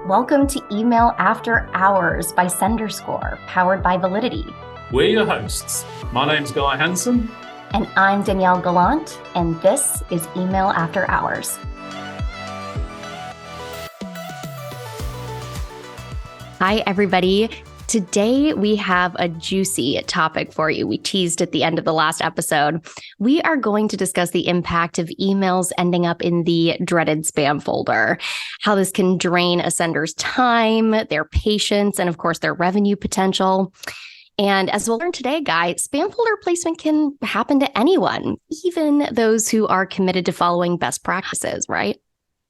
Welcome to Email After Hours by SenderScore, powered by Validity. We're your hosts. My name's Guy Hansen. And I'm Danielle Gallant, and this is Email After Hours. Hi, everybody. Today, we have a juicy topic for you. We teased at the end of the last episode. We are going to discuss the impact of emails ending up in the dreaded spam folder, how this can drain a sender's time, their patience, and of course, their revenue potential. And as we'll learn today, Guy, spam folder placement can happen to anyone, even those who are committed to following best practices, right?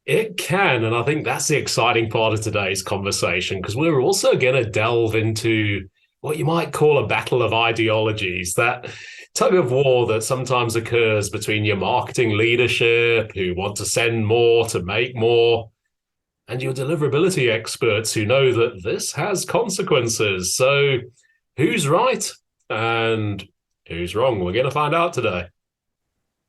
It can, and I think that's the exciting part of today's conversation, because we're also going to delve into what you might call a battle of ideologies, that tug of war that sometimes occurs between your marketing leadership, who want to send more to make more, and your deliverability experts who know that this has consequences. So who's right and who's wrong? We're going to find out today.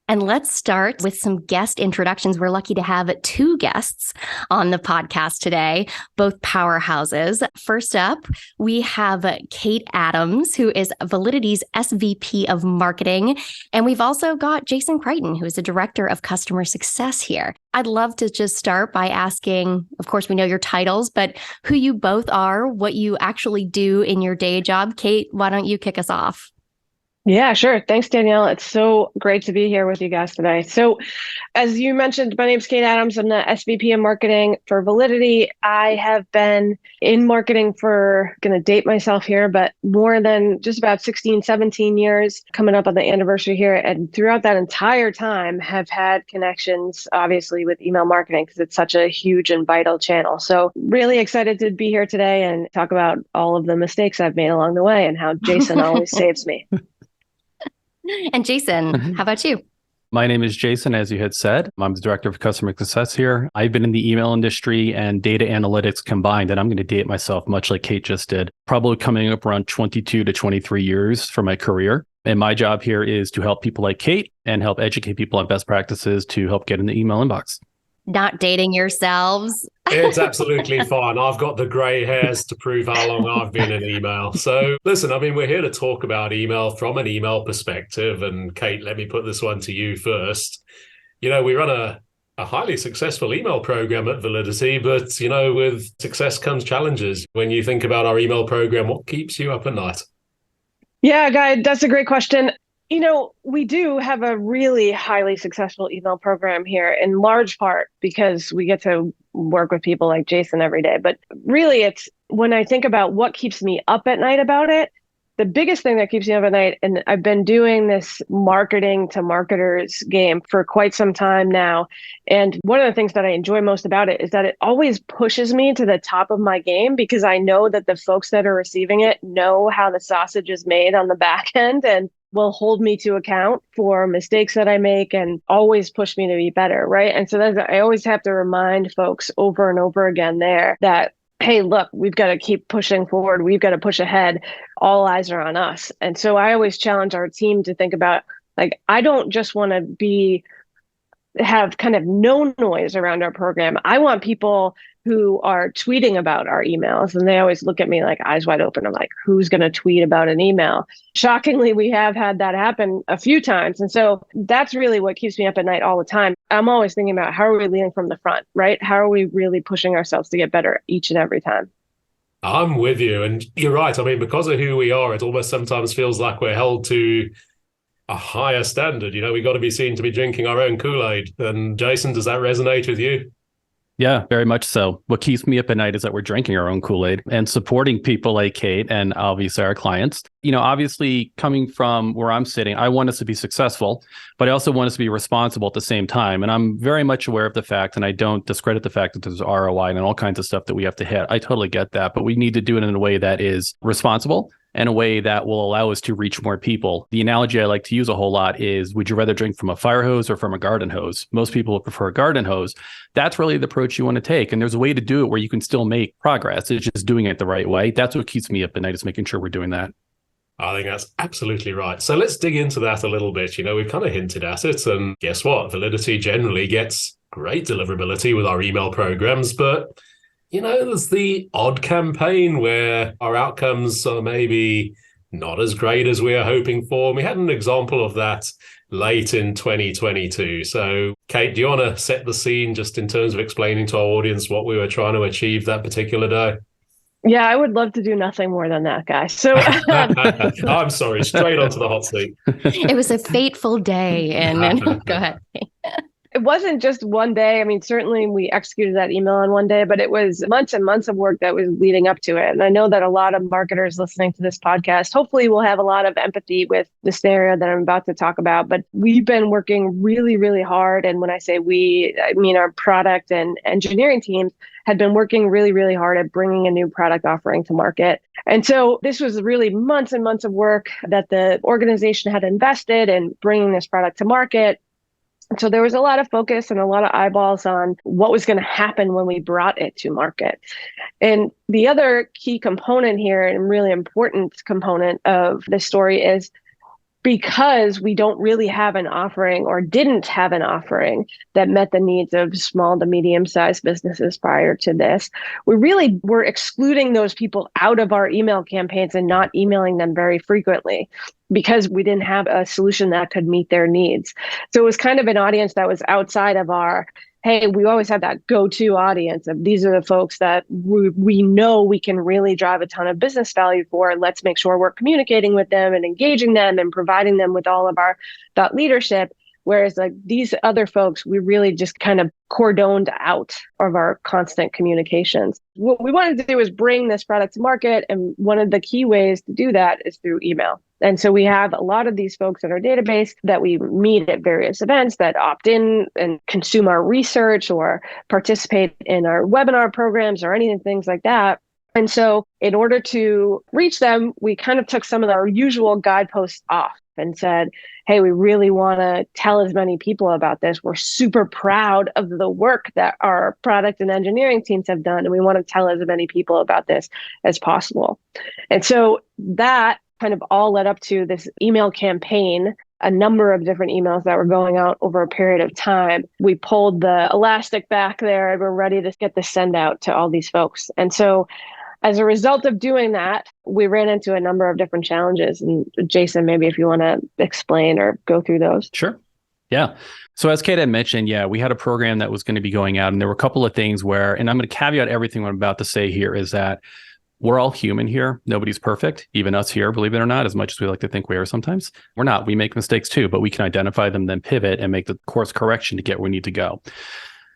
And let's start with some guest introductions. We're lucky to have two guests on the podcast today, both powerhouses. First up, we have Kate Adams, who is Validity's SVP of Marketing. And we've also got Jason Crichton, who is the Director of Customer Success here. I'd love to just start by asking, of course, we know your titles, but who you both are, what you actually do in your day job. Kate, why don't you kick us off? Yeah, sure. Thanks, Danielle. It's so great to be here with you guys today. So as you mentioned, my name's Kate Adams. I'm the SVP of Marketing for Validity. I have been in marketing for, going to date myself here, but more than just about 16, 17 years, coming up on the anniversary here. And throughout that entire time have had connections, obviously, with email marketing because it's such a huge and vital channel. So really excited to be here today and talk about all of the mistakes I've made along the way and how Jason always saves me. And Jason, how about you? My name is Jason, as you had said. I'm the Director of Customer Success here. I've been in the email industry and data analytics combined, and I'm going to date myself much like Kate just did, probably coming up around 22 to 23 years for my career. And my job here is to help people like Kate and help educate people on best practices to help get in the email inbox. Not dating yourselves. It's absolutely fine. I've got the grey hairs to prove how long I've been in email. So listen, I mean, we're here to talk about email from an email perspective. And Kate, let me put this one to you first. You know, we run a highly successful email program at Validity, but, you know, with success comes challenges. When you think about our email program, what keeps you up at night? Yeah, Guy, that's a great question. You know, we do have a really highly successful email program here in large part because we get to work with people like Jason every day. But really, it's when I think about what keeps me up at night about it, the biggest thing that keeps me up at night, and I've been doing this marketing to marketers game for quite some time now. And one of the things that I enjoy most about it is that it always pushes me to the top of my game because I know that the folks that are receiving it know how the sausage is made on the back end and will hold me to account for mistakes that I make and always push me to be better, right? And so I always have to remind folks over and over again there that, hey, look, we've got to keep pushing forward. We've got to push ahead. All eyes are on us. And so I always challenge our team to think about, like, I don't just want to have kind of no noise around our program. I want people who are tweeting about our emails, and they always look at me like eyes wide open. I'm like, who's going to tweet about an email? Shockingly, we have had that happen a few times. And so that's really what keeps me up at night all the time. I'm always thinking about how are we leading from the front, right? How are we really pushing ourselves to get better each and every time? I'm with you. And you're right. I mean, because of who we are, it almost sometimes feels like we're held to a higher standard. You know, we got to be seen to be drinking our own Kool-Aid. And Jason, does that resonate with you? Yeah, very much so. What keeps me up at night is that we're drinking our own Kool-Aid and supporting people like Kate and obviously our clients. You know, obviously coming from where I'm sitting, I want us to be successful, but I also want us to be responsible at the same time. And I'm very much aware of the fact, and I don't discredit the fact that there's ROI and all kinds of stuff that we have to hit. I totally get that, but we need to do it in a way that is responsible and a way that will allow us to reach more people. The analogy I like to use a whole lot is, would you rather drink from a fire hose or from a garden hose? Most people would prefer a garden hose. That's really the approach you want to take. And there's a way to do it where you can still make progress. It's just doing it the right way. That's what keeps me up at night, is making sure we're doing that. I think that's absolutely right. So let's dig into that a little bit. You know, we've kind of hinted at it, and guess what? Validity generally gets great deliverability with our email programs, but there's the odd campaign where our outcomes are maybe not as great as we are hoping for. We had an example of that late in 2022. So, Kate, do you want to set the scene just in terms of explaining to our audience what we were trying to achieve that particular day? Yeah, I would love to do nothing more than that, guys. So I'm sorry, straight onto the hot seat. It was a fateful day. And go ahead. it wasn't just one day. I mean, certainly we executed that email on one day, but it was months and months of work that was leading up to it. And I know that a lot of marketers listening to this podcast, hopefully will have a lot of empathy with the scenario that I'm about to talk about. But we've been working really, really hard. And when I say we, I mean our product and engineering teams had been working really, really hard at bringing a new product offering to market. And so this was really months and months of work that the organization had invested in bringing this product to market. So there was a lot of focus and a lot of eyeballs on what was going to happen when we brought it to market. And the other key component here, and really important component of the story, is because we don't really have an offering or didn't have an offering that met the needs of small to medium-sized businesses prior to this, we really were excluding those people out of our email campaigns and not emailing them very frequently because we didn't have a solution that could meet their needs. So it was kind of an audience that was outside of our, hey, we always have that go-to audience of these are the folks that we know we can really drive a ton of business value for. Let's make sure we're communicating with them and engaging them and providing them with all of our thought leadership. Whereas like these other folks, we really just kind of cordoned out of our constant communications. What we wanted to do is bring this product to market. And one of the key ways to do that is through email. And so we have a lot of these folks in our database that we meet at various events that opt in and consume our research or participate in our webinar programs or anything, things like that. And so in order to reach them, we kind of took some of our usual guideposts off and said, hey, we really want to tell as many people about this. We're super proud of the work that our product and engineering teams have done, and we want to tell as many people about this as possible. And so that kind of all led up to this email campaign, a number of different emails that were going out over a period of time. We pulled the elastic back there and we're ready to get the send out to all these folks. And so as a result of doing that, we ran into a number of different challenges. And Jason, maybe if you want to explain or go through those. Sure. Yeah. So as Kate had mentioned, we had a program that was going to be going out, and there were a couple of things where, and I'm going to caveat everything I'm about to say here, is that we're all human here. Nobody's perfect, even us here, believe it or not, as much as we like to think we are sometimes. We're not. We make mistakes too, but we can identify them, then pivot and make the course correction to get where we need to go.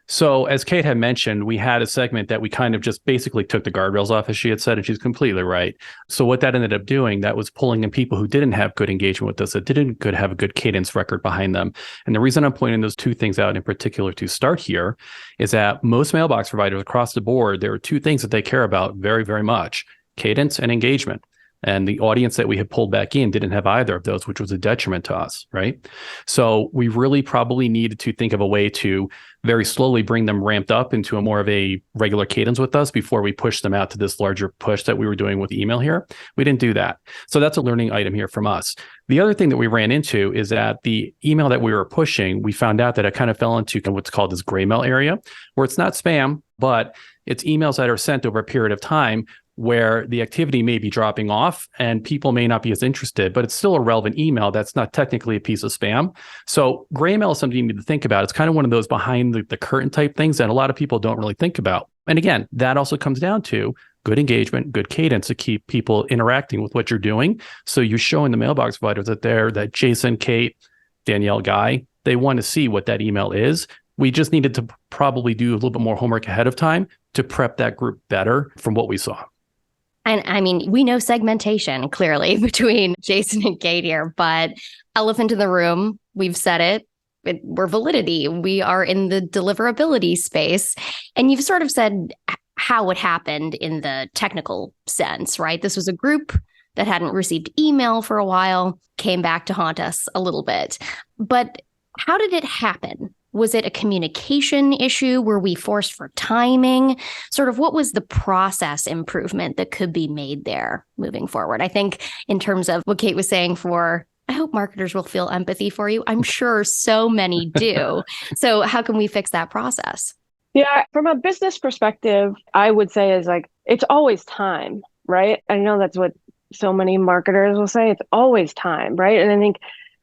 So as Kate had mentioned, we had a segment that we kind of just basically took the guardrails off, as she had said, and she's completely right. So what that ended up doing, that was pulling in people who didn't have good engagement with us, that didn't have a good cadence record behind them. And the reason I'm pointing those two things out in particular to start here is that most mailbox providers across the board, there are two things that they care about very, very much: cadence and engagement. And the audience that we had pulled back in didn't have either of those, which was a detriment to us, right? So we really probably needed to think of a way to very slowly bring them ramped up into a more of a regular cadence with us before we push them out to this larger push that we were doing with email here. We didn't do that. So that's a learning item here from us. The other thing that we ran into is that the email that we were pushing, we found out that it kind of fell into what's called this gray mail area, where it's not spam, but it's emails that are sent over a period of time where the activity may be dropping off and people may not be as interested, but it's still a relevant email that's not technically a piece of spam. So gray mail is something you need to think about. It's kind of one of those behind the curtain type things that a lot of people don't really think about. And again, that also comes down to good engagement, good cadence to keep people interacting with what you're doing. So you're showing the mailbox providers that Jason, Kate, Danielle, Guy, they want to see what that email is. We just needed to probably do a little bit more homework ahead of time to prep that group better from what we saw. And I mean, we know segmentation clearly between Jason and Kate here, but elephant in the room, we've said it, we're validity. We are in the deliverability space. And you've sort of said how it happened in the technical sense, right? This was a group that hadn't received email for a while, came back to haunt us a little bit. But how did it happen? Was it a communication issue? Were we forced for timing? Sort of what was the process improvement that could be made there moving forward? I think in terms of what Kate was saying I hope marketers will feel empathy for you. I'm sure so many do. So how can we fix that process? Yeah, from a business perspective, I would say is like, it's always time, right? I know that's what so many marketers will say. It's always time, right? And I think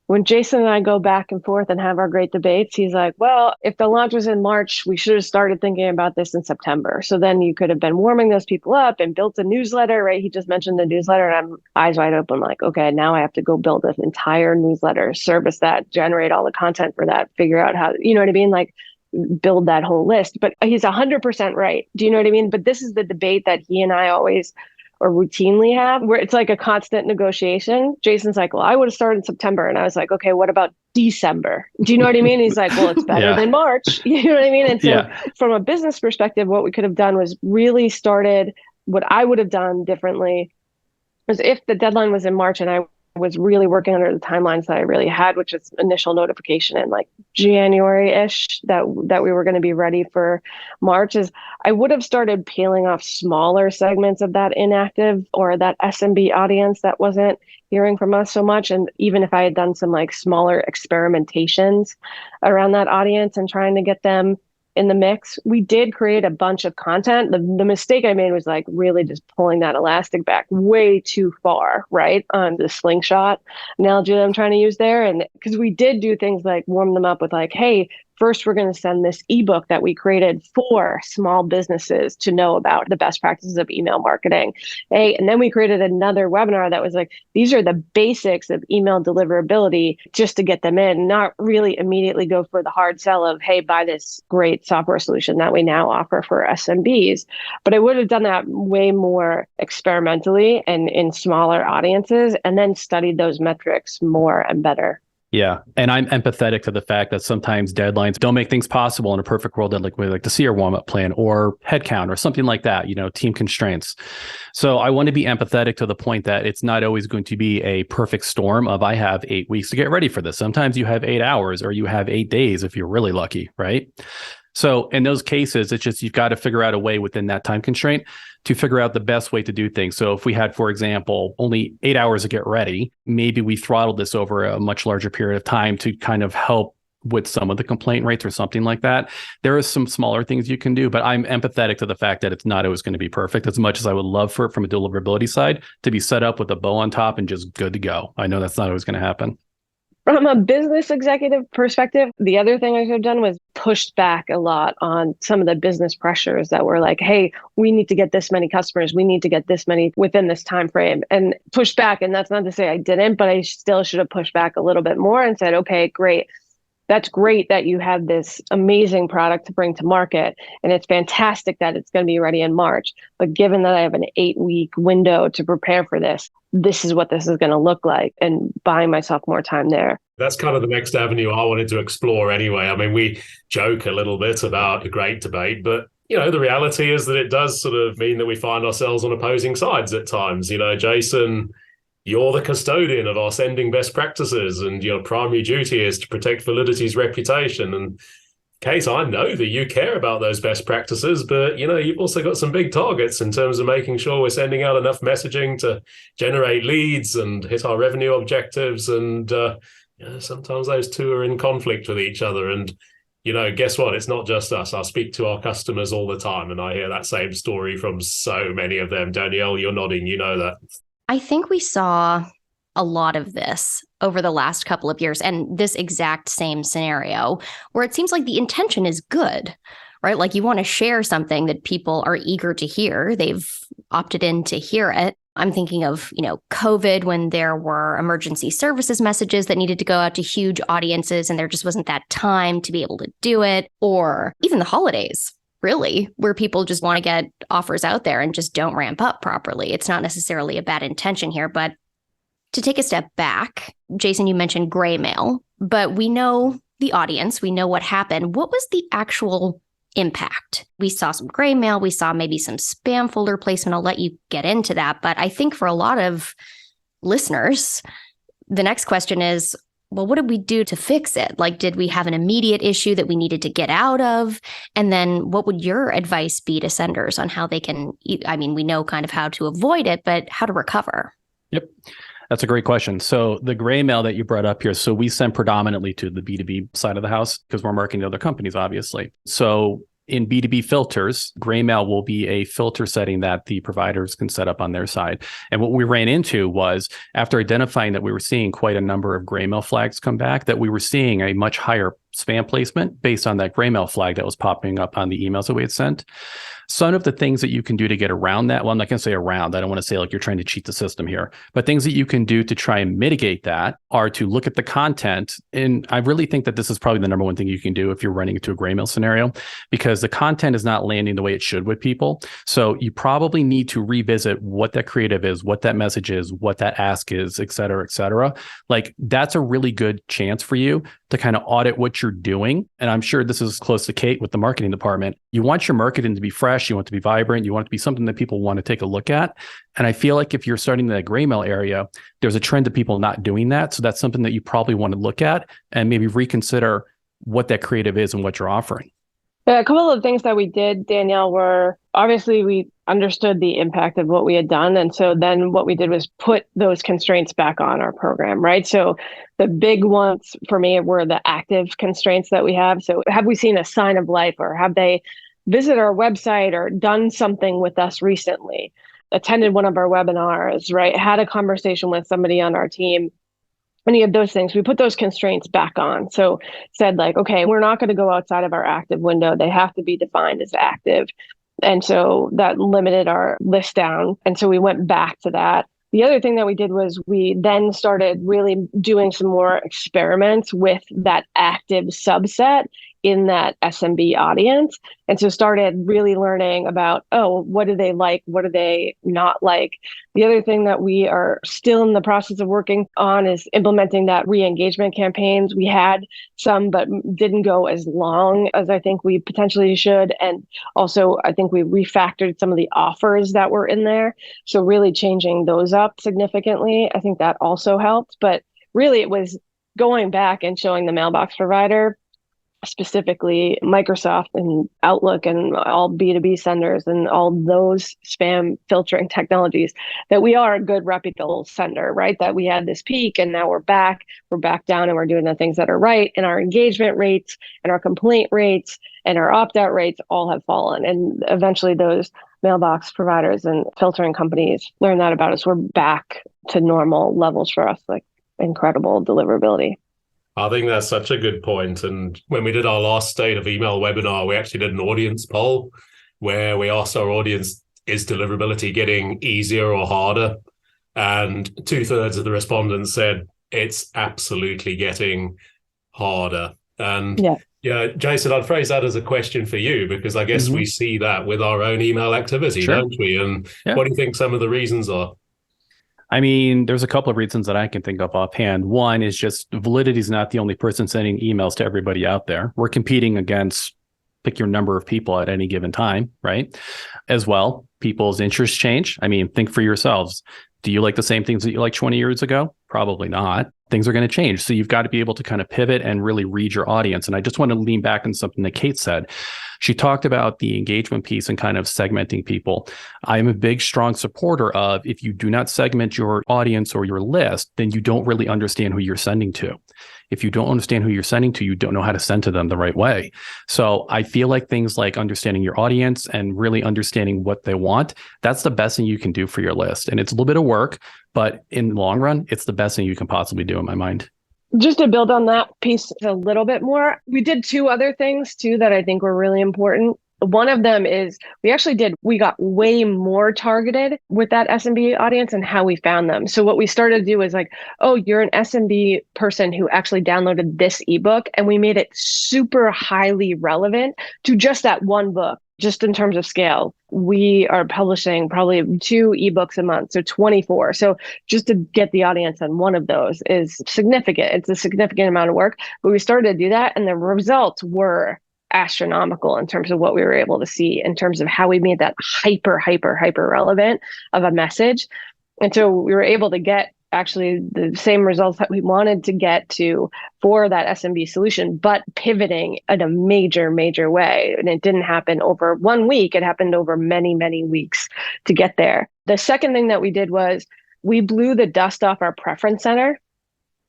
when Jason and I go back and forth and have our great debates, he's like, well, if the launch was in March, we should have started thinking about this in September. So then you could have been warming those people up and built a newsletter, right? He just mentioned the newsletter and I'm eyes wide open, like, okay, now I have to go build an entire newsletter, service that, generate all the content for that, figure out how, you know what I mean? Like, build that whole list. But he's 100% right. Do you know what I mean? But this is the debate that he and I always or routinely have, where it's like a constant negotiation. Jason's like, well, I would have started in September. And I was like, okay, what about December? Do you know what I mean? He's like, well, it's better than March. You know what I mean? And so from a business perspective, what we could have done was really started what I would have done differently was if the deadline was in March and I was really working under the timelines that I really had, which is initial notification in like January-ish that we were going to be ready for March, is I would have started peeling off smaller segments of that inactive or that SMB audience that wasn't hearing from us so much. And even if I had done some like smaller experimentations around that audience and trying to get them in the mix, we did create a bunch of content. The mistake I made was like really just pulling that elastic back way too far, right? On the slingshot analogy that I'm trying to use there. And because we did do things like warm them up with like, hey, first, we're going to send this ebook that we created for small businesses to know about the best practices of email marketing. Hey, and then we created another webinar that was like, these are the basics of email deliverability just to get them in, not really immediately go for the hard sell of, hey, buy this great software solution that we now offer for SMBs. But I would have done that way more experimentally and in smaller audiences, and then studied those metrics more and better. Yeah. And I'm empathetic to the fact that sometimes deadlines don't make things possible. In a perfect world, I'd like to see your warm-up plan or headcount or something like that, team constraints. So I want to be empathetic to the point that it's not always going to be a perfect storm of I have 8 weeks to get ready for this. Sometimes you have 8 hours or you have 8 days if you're really lucky, right? So in those cases, it's just you've got to figure out a way within that time constraint to figure out the best way to do things. So if we had, for example, only 8 hours to get ready, maybe we throttled this over a much larger period of time to kind of help with some of the complaint rates or something like that. There is some smaller things you can do, but I'm empathetic to the fact that it's not always going to be perfect, as much as I would love for it from a deliverability side to be set up with a bow on top and just good to go. I know that's not always going to happen. From a business executive perspective, the other thing I should have done was pushed back a lot on some of the business pressures that were like, hey, we need to get this many customers. We need to get this many within this time frame, and pushed back. And that's not to say I didn't, but I still should have pushed back a little bit more and said, okay, great. That's great that you have this amazing product to bring to market. And it's fantastic that it's going to be ready in March. But given that I have an 8-week window to prepare for this is what this is going to look like, and buying myself more time there. That's kind of the next avenue I wanted to explore anyway. I mean, we joke a little bit about a great debate, but the reality is that it does sort of mean that we find ourselves on opposing sides at times. Jason, you're the custodian of our sending best practices, and your primary duty is to protect Validity's reputation. And Kate, I know that you care about those best practices, but you've also got some big targets in terms of making sure we're sending out enough messaging to generate leads and hit our revenue objectives. And sometimes those two are in conflict with each other. And guess what? It's not just us. I speak to our customers all the time, and I hear that same story from so many of them. Danielle, you're nodding. You know that. I think we saw a lot of this over the last couple of years, and this exact same scenario where it seems like the intention is good, right? Like you want to share something that people are eager to hear. They've opted in to hear it. I'm thinking of, COVID, when there were emergency services messages that needed to go out to huge audiences and there just wasn't that time to be able to do it, or even the holidays. Really, where people just want to get offers out there and just don't ramp up properly. It's not necessarily a bad intention here, but to take a step back, Jason, you mentioned gray mail, but we know the audience, we know what happened. What was the actual impact? We saw some gray mail, we saw maybe some spam folder placement. I'll let you get into that. But I think for a lot of listeners, the next question is, well, what did we do to fix it? Like, did we have an immediate issue that we needed to get out of? And then what would your advice be to senders on how they can, we know kind of how to avoid it, but how to recover? Yep. That's a great question. So the gray mail that you brought up here, so we send predominantly to the B2B side of the house because we're marketing to other companies, obviously. So in B2B filters, Graymail will be a filter setting that the providers can set up on their side. And what we ran into was, after identifying that we were seeing quite a number of Graymail flags come back, that we were seeing a much higher spam placement based on that Graymail flag that was popping up on the emails that we had sent. Some of the things that you can do to get around that, well, I'm not going to say around, I don't want to say like you're trying to cheat the system here, but things that you can do to try and mitigate that are to look at the content. And I really think that this is probably the number one thing you can do if you're running into a Graymail scenario, because the content is not landing the way it should with people. So you probably need to revisit what that creative is, what that message is, what that ask is, et cetera, et cetera. Like, that's a really good chance for you to kind of audit what you're doing. And I'm sure this is close to Kate with the marketing department. You want your marketing to be fresh. You want it to be vibrant. You want it to be something that people want to take a look at. And I feel like if you're starting in the Graymail area, there's a trend of people not doing that. So that's something that you probably want to look at and maybe reconsider what that creative is and what you're offering. A couple of things that we did, Danielle, were obviously we understood the impact of what we had done. And so then what we did was put those constraints back on our program, right? So the big ones for me were the active constraints that we have. So have we seen a sign of life, or have they visited our website or done something with us recently, attended one of our webinars, right? Had a conversation with somebody on our team. Any of those things, we put those constraints back on. So said like, okay, we're not going to go outside of our active window. They have to be defined as active. And so that limited our list down. And so we went back to that. The other thing that we did was we then started really doing some more experiments with that active subset in that SMB audience. And so started really learning about, oh, what do they like? What do they not like? The other thing that we are still in the process of working on is implementing that re-engagement campaigns. We had some, but didn't go as long as I think we potentially should. And also, I think we refactored some of the offers that were in there. So really changing those up significantly. I think that also helped. But really, it was going back and showing the mailbox provider, specifically Microsoft and Outlook and all B2B senders and all those spam filtering technologies, that we are a good reputable sender, right? That we had this peak and now we're back down and we're doing the things that are right. And our engagement rates and our complaint rates and our opt-out rates all have fallen. And eventually those mailbox providers and filtering companies learn that about us. We're back to normal levels for us, like incredible deliverability. I think that's such a good point. And when we did our last State of Email webinar, we actually did an audience poll where we asked our audience, is deliverability getting easier or harder? And 2/3 of the respondents said it's absolutely getting harder. And yeah, Jason, I'd phrase that as a question for you, because I guess we see that with our own email activity, don't we? And what do you think some of the reasons are? I mean, there's a couple of reasons that I can think of offhand. One is just Validity is not the only person sending emails to everybody out there. We're competing against, pick your number of people at any given time, right? As well, people's interests change. I mean, think for yourselves. Do you like the same things that you liked 20 years ago? Probably not. Things are going to change. So you've got to be able to kind of pivot and really read your audience. And I just want to lean back on something that Kate said. She talked about the engagement piece and kind of segmenting people. I'm a big, strong supporter of, if you do not segment your audience or your list, then you don't really understand who you're sending to. If you don't understand who you're sending to, you don't know how to send to them the right way. So I feel like things like understanding your audience and really understanding what they want, that's the best thing you can do for your list. And it's a little bit of work, but in the long run, it's the best thing you can possibly do in my mind. Just to build on that piece a little bit more, we did two other things too that I think were really important. One of them is we got way more targeted with that SMB audience and how we found them. So what we started to do is like, oh, you're an SMB person who actually downloaded this ebook, and we made it super highly relevant to just that one book. Just in terms of scale, we are publishing probably 2 ebooks a month, so 24. So just to get the audience on one of those is significant. It's a significant amount of work, but we started to do that, and the results were astronomical in terms of what we were able to see in terms of how we made that hyper relevant of a message. And so we were able to get actually the same results that we wanted to get to for that SMB solution, but pivoting in a major way. And it didn't happen over 1 week. It happened over many weeks to get there. The second thing that we did was we blew the dust off our preference center.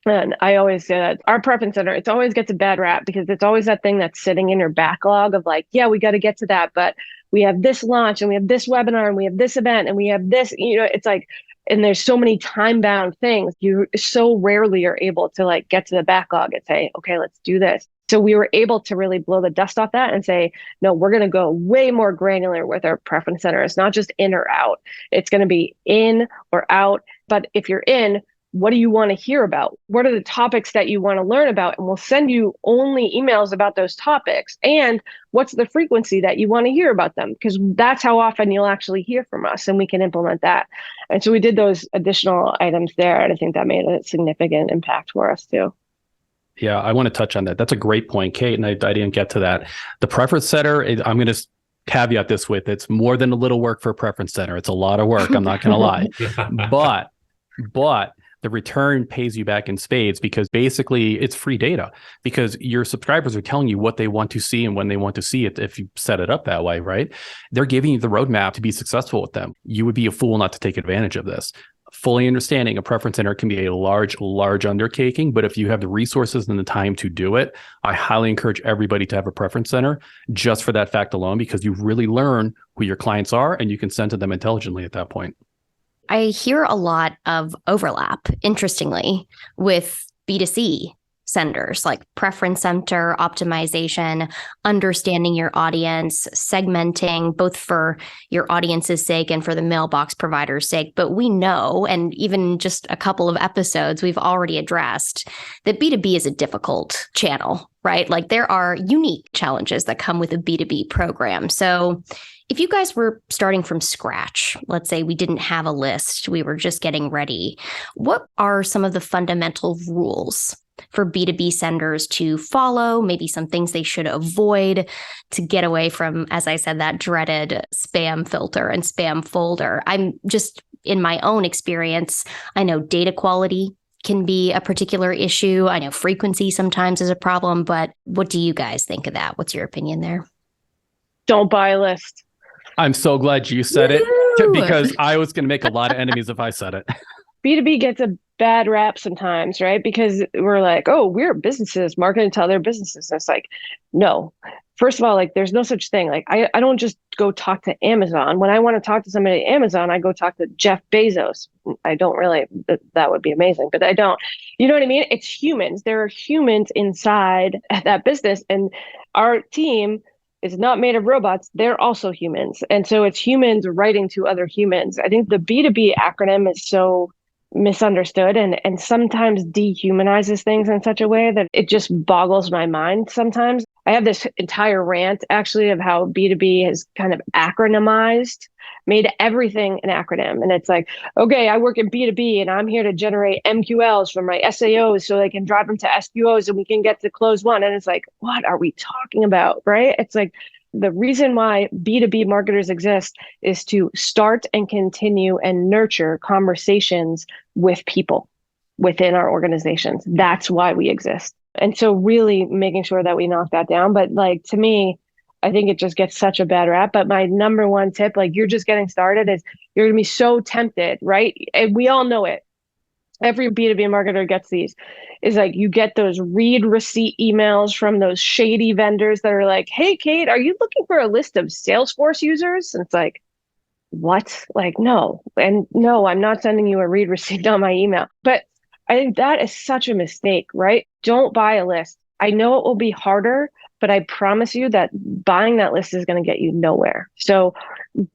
And I always say that our preference center, it always gets a bad rap because it's always that thing that's sitting in your backlog of like, yeah, we got to get to that, but we have this launch and we have this webinar and we have this event and we have this, it's like, and there's so many time bound things. You so rarely are able to like get to the backlog and say, okay, let's do this. So we were able to really blow the dust off that and say, no, we're going to go way more granular with our preference center. It's not just in or out. It's going to be in or out. But if you're in, what do you want to hear about? What are the topics that you want to learn about? And we'll send you only emails about those topics. And what's the frequency that you want to hear about them? Because that's how often you'll actually hear from us, and we can implement that. And so we did those additional items there. And I think that made a significant impact for us too. Yeah, I want to touch on that. That's a great point, Kate. And I didn't get to that. The preference center, I'm going to caveat this with, it's more than a little work for a preference center. It's a lot of work. I'm not going to lie. But the return pays you back in spades because basically it's free data because your subscribers are telling you what they want to see and when they want to see it. If you set it up that way, right? They're giving you the roadmap to be successful with them. You would be a fool not to take advantage of this. Fully understanding a preference center can be a large undertaking, but if you have the resources and the time to do it, I highly encourage everybody to have a preference center just for that fact alone, because you really learn who your clients are and you can send to them intelligently at that point. I hear a lot of overlap, interestingly, with B2C senders, like preference center, optimization, understanding your audience, segmenting, both for your audience's sake and for the mailbox provider's sake. But we know, and even just a couple of episodes, we've already addressed that B2B is a difficult channel, right? Like there are unique challenges that come with a B2B program. So if you guys were starting from scratch, let's say we didn't have a list, we were just getting ready, what are some of the fundamental rules for B2B senders to follow, maybe some things they should avoid to get away from, as I said, that dreaded spam filter and spam folder? I'm just, in my own experience, I know data quality can be a particular issue. I know frequency sometimes is a problem, but what do you guys think of that? What's your opinion there? Don't buy a list. I'm so glad you said it because I was going to make a lot of enemies if I said it. B2B gets a bad rap sometimes, right? Because we're like, oh, we're businesses marketing to other businesses. And it's like, no. First of all, like there's no such thing. Like I don't just go talk to Amazon. When I want to talk to somebody at Amazon, I go talk to Jeff Bezos. I don't really, that would be amazing, but I don't. You know what I mean? It's humans. There are humans inside that business, and our team is not made of robots. They're also humans. And so it's humans writing to other humans. I think the B2B acronym is so misunderstood and sometimes dehumanizes things in such a way that it just boggles my mind sometimes. I have this entire rant actually of how B2B has kind of acronymized, made everything an acronym. And it's like, okay, I work in B2B and I'm here to generate MQLs for my SAOs so they can drive them to SQOs and we can get to close one. And it's like, what are we talking about? Right? It's like the reason why B2B marketers exist is to start and continue and nurture conversations with people within our organizations. That's why we exist. And so really making sure that we knock that down. But like, to me, I think it just gets such a bad rap. But my number one tip, like you're just getting started, is you're going to be so tempted, right? And we all know it. Every B2B marketer gets these, is like you get those read receipt emails from those shady vendors that are like, hey, Kate, are you looking for a list of Salesforce users? And it's like, what? Like, no. And no, I'm not sending you a read receipt on my email. But I think that is such a mistake, right? Don't buy a list. I know it will be harder, but I promise you that buying that list is going to get you nowhere. So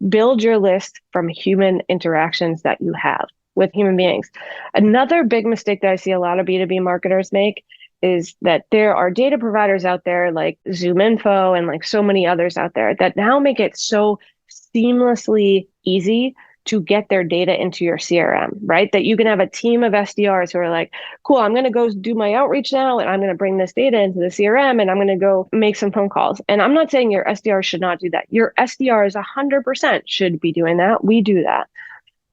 build your list from human interactions that you have with human beings. Another big mistake that I see a lot of B2B marketers make is that there are data providers out there like ZoomInfo and like so many others out there that now make it so seamlessly easy to get their data into your CRM, right? That you can have a team of SDRs who are like, cool, I'm going to go do my outreach now and I'm going to bring this data into the CRM and I'm going to go make some phone calls. And I'm not saying your SDR should not do that. Your SDRs 100% should be doing that. We do that.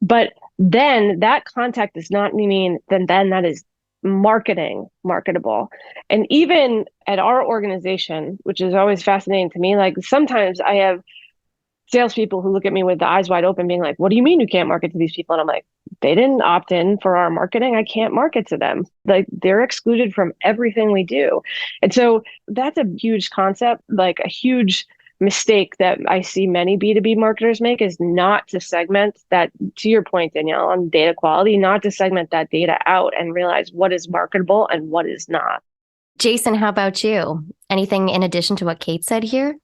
But then that contact does not mean then that is marketable. And even at our organization, which is always fascinating to me, like sometimes I have salespeople who look at me with the eyes wide open being like, what do you mean you can't market to these people? And I'm like, they didn't opt in for our marketing. I can't market to them. Like, they're excluded from everything we do. And so that's a huge concept, like a huge mistake that I see many B2B marketers make is not to segment that, to your point, Danielle, on data quality, not to segment that data out and realize what is marketable and what is not. Jason, how about you? Anything in addition to what Kate said here?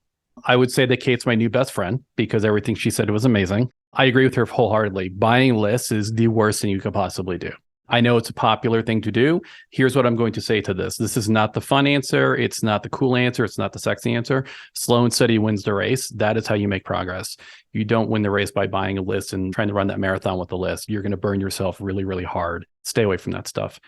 I would say that Kate's my new best friend because everything she said was amazing. I agree with her wholeheartedly. Buying lists is the worst thing you could possibly do. I know it's a popular thing to do. Here's what I'm going to say to this. This is not the fun answer. It's not the cool answer. It's not the sexy answer. Slow and steady wins the race. That is how you make progress. You don't win the race by buying a list and trying to run that marathon with the list. You're going to burn yourself really, really hard. Stay away from that stuff.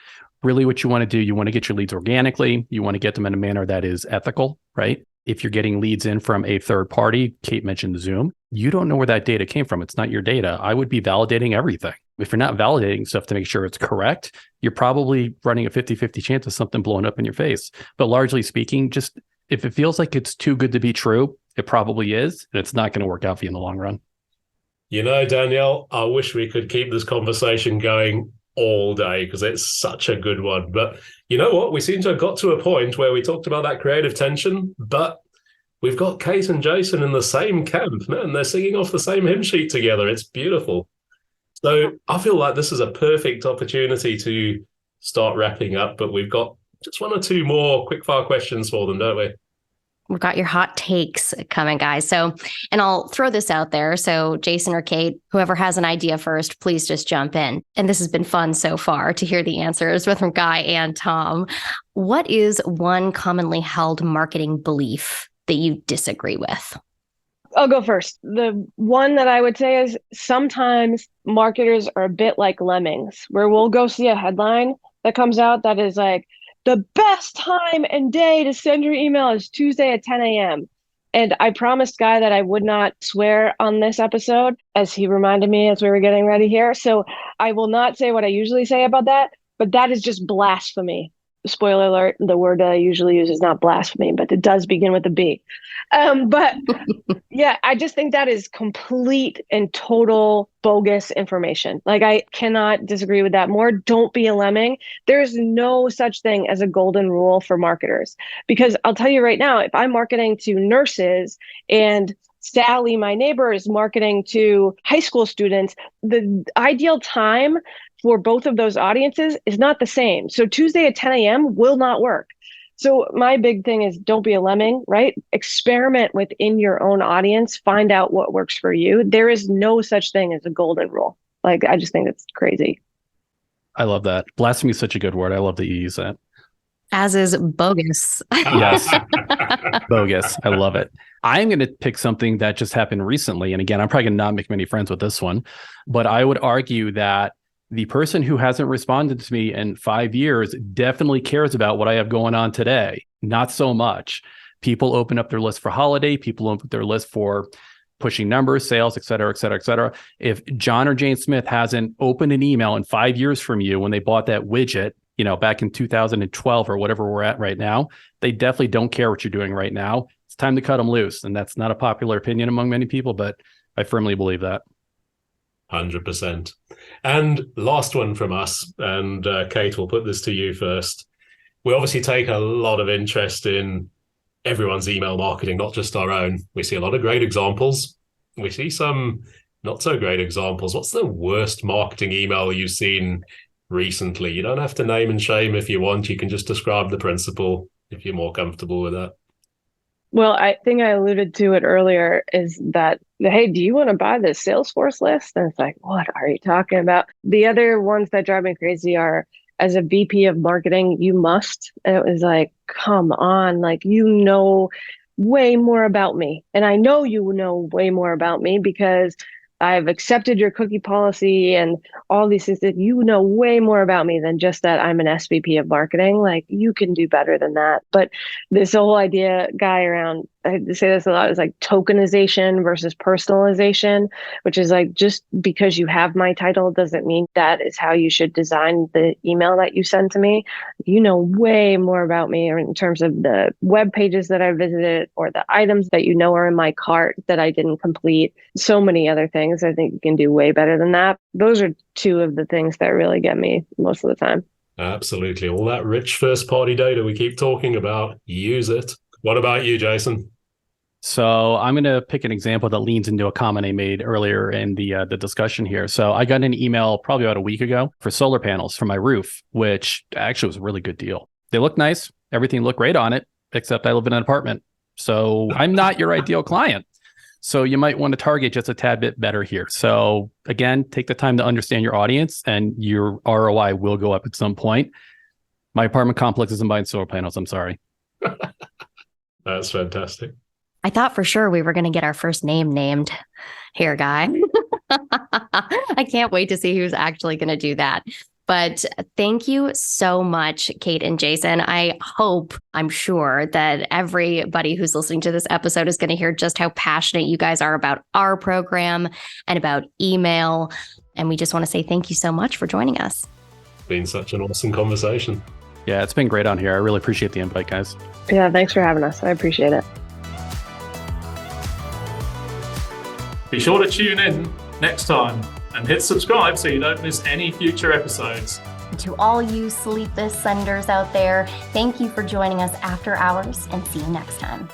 Really what you want to do, you want to get your leads organically. You want to get them in a manner that is ethical, right? If you're getting leads in from a third party, Kate mentioned Zoom, you don't know where that data came from. It's not your data. I would be validating everything. If you're not validating stuff to make sure it's correct, you're probably running a 50-50 chance of something blowing up in your face. But largely speaking, just if it feels like it's too good to be true, it probably is, and it's not going to work out for you in the long run. You know, Danielle, I wish we could keep this conversation going all day because it's such a good one. But you know what? We seem to have got to a point where we talked about that creative tension, but we've got Kate and Jason in the same camp, man. They're singing off the same hymn sheet together. It's beautiful. So I feel like this is a perfect opportunity to start wrapping up, but we've got just one or two more quickfire questions for them, don't we? We've got your hot takes coming, guys. So, and I'll throw this out there. So Jason or Kate, whoever has an idea first, please just jump in. And this has been fun so far to hear the answers, both from Guy and Tom. What is one commonly held marketing belief that you disagree with? I'll go first. The one that I would say is sometimes marketers are a bit like lemmings, where we'll go see a headline that comes out that is like, the best time and day to send your email is Tuesday at 10 a.m. And I promised Guy that I would not swear on this episode, as he reminded me as we were getting ready here. So I will not say what I usually say about that, but that is just blasphemy. Spoiler alert, the word I usually use is not blasphemy, but it does begin with a B. But yeah, I just think that is complete and total bogus information. Like, I cannot disagree with that more. Don't be a lemming. There's no such thing as a golden rule for marketers, because I'll tell you right now, if I'm marketing to nurses and Sally, my neighbor, is marketing to high school students, the ideal time for both of those audiences is not the same. So Tuesday at 10 a.m. will not work. So my big thing is don't be a lemming, right? Experiment within your own audience. Find out what works for you. There is no such thing as a golden rule. Like, I just think it's crazy. I love that. Blasphemy is such a good word. I love that you use that. As is bogus. Yes. Bogus. I love it. I'm going to pick something that just happened recently. And again, I'm probably going to not make many friends with this one, but I would argue that the person who hasn't responded to me in 5 years definitely cares about what I have going on today. Not so much. People open up their list for holiday. People open up their list for pushing numbers, sales, et cetera, et cetera, et cetera. If John or Jane Smith hasn't opened an email in 5 years from you when they bought that widget, you know, back in 2012 or whatever we're at right now, they definitely don't care what you're doing right now. It's time to cut them loose. And that's not a popular opinion among many people, but I firmly believe that. 100%. And last one from us, and Kate, we'll put this to you first. We obviously take a lot of interest in everyone's email marketing, not just our own. We see a lot of great examples. We see some not so great examples. What's the worst marketing email you've seen recently? You don't have to name and shame if you want. You can just describe the principle if you're more comfortable with that. Well, I think I alluded to it earlier, is that, hey, do you want to buy this Salesforce list? And it's like, what are you talking about? The other ones that drive me crazy are, as a VP of marketing, you must. And it was like, come on, like, you know way more about me. And I know you know way more about me because I've accepted your cookie policy and all these things. That you know way more about me than just that I'm an SVP of marketing. Like, you can do better than that. But this whole idea, Guy, around I say this a lot, is like tokenization versus personalization, which is like, just because you have my title doesn't mean that is how you should design the email that you send to me. You know way more about me in terms of the web pages that I visited or the items that you know are in my cart that I didn't complete. So many other things. I think you can do way better than that. Those are two of the things that really get me most of the time. Absolutely. All that rich first party data we keep talking about, use it. What about you, Jason? So I'm going to pick an example that leans into a comment I made earlier in the discussion here. So I got an email probably about a week ago for solar panels for my roof, which actually was a really good deal. They look nice. Everything looked great on it, except I live in an apartment. So I'm not your ideal client. So you might want to target just a tad bit better here. So again, take the time to understand your audience and your ROI will go up at some point. My apartment complex isn't buying solar panels. I'm sorry. That's fantastic. I thought for sure we were going to get our first name named here, Guy. I can't wait to see who's actually going to do that. But thank you so much, Kate and Jason. I'm sure that everybody who's listening to this episode is going to hear just how passionate you guys are about our program and about email. And we just want to say thank you so much for joining us. It's been such an awesome conversation. Yeah, it's been great on here. I really appreciate the invite, guys. Yeah, thanks for having us. I appreciate it. Be sure to tune in next time and hit subscribe so you don't miss any future episodes. To all you sleepless senders out there, thank you for joining us after hours and see you next time.